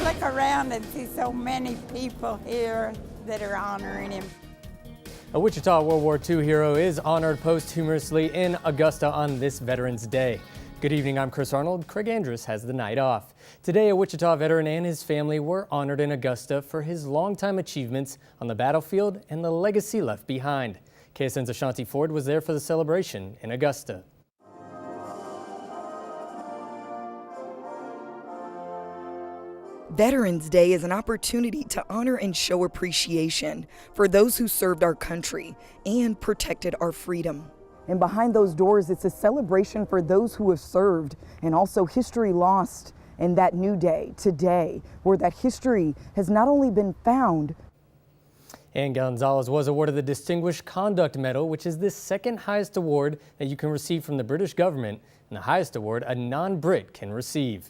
look around and see so many people here that are honoring him. A Wichita World War II hero is honored posthumously in Augusta on this Veterans Day. Good evening, I'm Chris Arnold. Craig Andrus has the night off. Today, a Wichita veteran and his family were honored in Augusta for his longtime achievements on the battlefield and the legacy left behind. KSN's Ashanti Ford was there for the celebration in Augusta. Veterans Day is an opportunity to honor and show appreciation for those who served our country and protected our freedom. And behind those doors, it's a celebration for those who have served and also history lost in that new day, today, where that history has not only been found. Ann Gonzalez was awarded the Distinguished Conduct Medal, which is the second highest award that you can receive from the British government and the highest award a non-Brit can receive.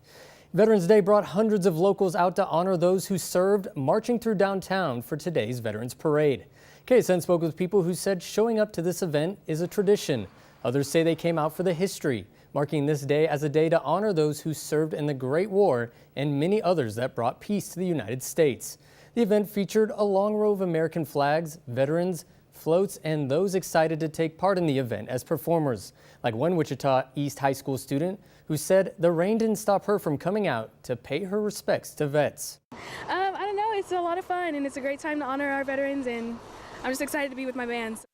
Veterans Day brought hundreds of locals out to honor those who served, marching through downtown for today's Veterans Parade. KSN spoke with people who said showing up to this event is a tradition. Others say they came out for the history, marking this day as a day to honor those who served in the Great War and many others that brought peace to the United States. The event featured a long row of American flags, veterans, floats, and those excited to take part in the event as performers, like one Wichita East High School student who said the rain didn't stop her from coming out to pay her respects to vets. I don't know, it's a lot of fun and it's a great time to honor our veterans, and I'm just excited to be with my bands.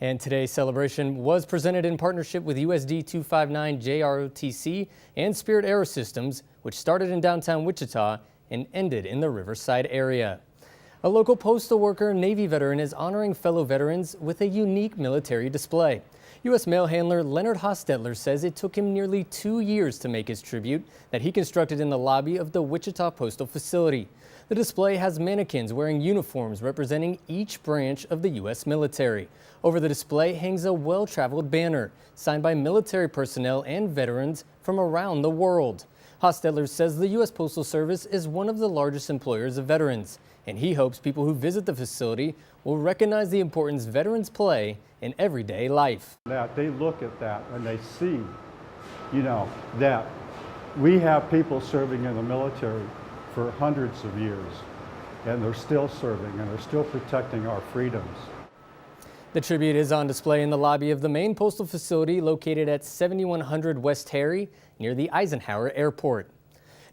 And today's celebration was presented in partnership with USD 259 JROTC and Spirit Aerosystems, which started in downtown Wichita and ended in the Riverside area. A local postal worker, Navy veteran, is honoring fellow veterans with a unique military display. U.S. mail handler Leonard Hostetler says it took him nearly 2 years to make his tribute that he constructed in the lobby of the Wichita Postal Facility. The display has mannequins wearing uniforms representing each branch of the U.S. military. Over the display hangs a well-traveled banner signed by military personnel and veterans from around the world. Hostetler says the U.S. Postal Service is one of the largest employers of veterans, and he hopes people who visit the facility will recognize the importance veterans play in everyday life. That they look at that and they see, that we have people serving in the military for hundreds of years, and they're still serving and they're still protecting our freedoms. The tribute is on display in the lobby of the main postal facility located at 7100 West Harry near the Eisenhower Airport.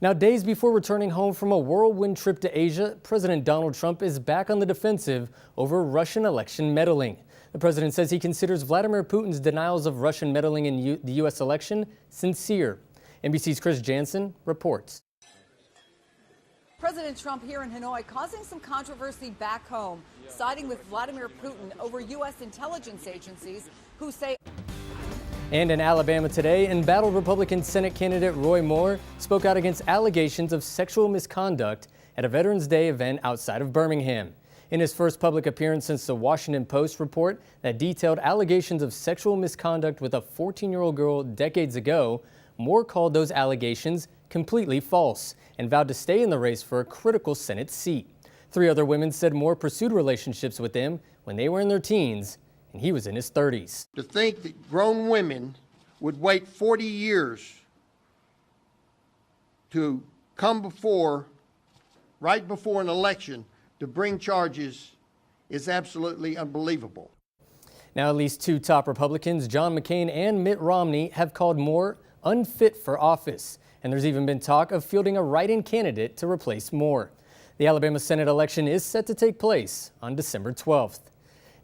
Now, days before returning home from a whirlwind trip to Asia, President Donald Trump is back on the defensive over Russian election meddling. The president says he considers Vladimir Putin's denials of Russian meddling in the U.S. election sincere. NBC's Chris Jansen reports. President Trump here in Hanoi causing some controversy back home, siding with Vladimir Putin over U.S. intelligence agencies who say. And in Alabama today, embattled Republican Senate candidate Roy Moore spoke out against allegations of sexual misconduct at a Veterans Day event outside of Birmingham. In his first public appearance since the Washington Post report that detailed allegations of sexual misconduct with a 14-year-old girl decades ago, Moore called those allegations completely false and vowed to stay in the race for a critical Senate seat. 3 other women said Moore pursued relationships with him when they were in their teens and he was in his 30s. To think that grown women would wait 40 years to come right before an election to bring charges is absolutely unbelievable. Now, at least 2 top Republicans, John McCain and Mitt Romney, have called Moore unfit for office. And there's even been talk of fielding a write-in candidate to replace Moore. The Alabama Senate election is set to take place on December 12th.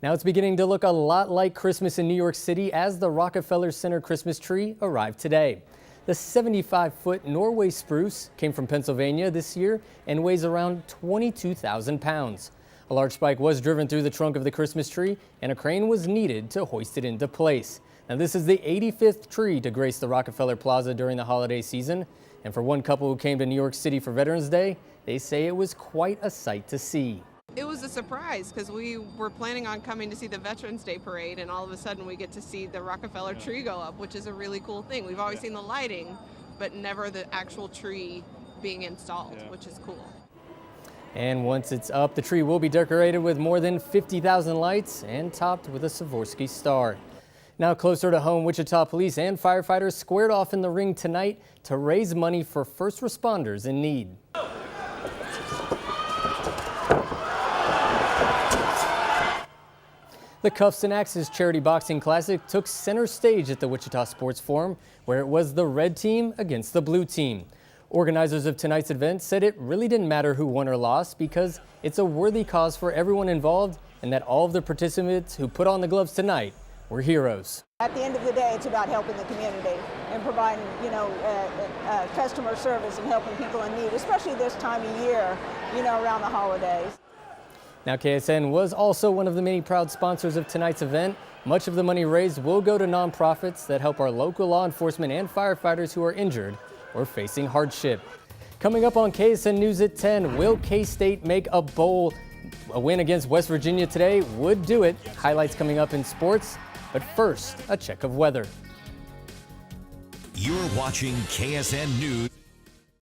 Now it's beginning to look a lot like Christmas in New York City as the Rockefeller Center Christmas tree arrived today. The 75-foot Norway spruce came from Pennsylvania this year and weighs around 22,000 pounds. A large spike was driven through the trunk of the Christmas tree and a crane was needed to hoist it into place. Now this is the 85th tree to grace the Rockefeller Plaza during the holiday season. And for one couple who came to New York City for Veterans Day, they say it was quite a sight to see. It was a surprise because we were planning on coming to see the Veterans Day parade, and all of a sudden we get to see the Rockefeller tree go up, which is a really cool thing. We've always seen the lighting, but never the actual tree being installed, which is cool. And once it's up, the tree will be decorated with more than 50,000 lights and topped with a Swarovski star. Now closer to home, Wichita police and firefighters squared off in the ring tonight to raise money for first responders in need. The Cuffs and Axes Charity Boxing Classic took center stage at the Wichita Sports Forum, where it was the red team against the blue team. Organizers of tonight's event said it really didn't matter who won or lost because it's a worthy cause for everyone involved and that all of the participants who put on the gloves tonight were heroes. At the end of the day, it's about helping the community and providing, customer service and helping people in need, especially this time of year, around the holidays. Now, KSN was also one of the many proud sponsors of tonight's event. Much of the money raised will go to nonprofits that help our local law enforcement and firefighters who are injured or facing hardship. Coming up on KSN News at 10, will K-State make a bowl? A win against West Virginia today would do it. Highlights coming up in sports, but first, a check of weather. You're watching KSN News.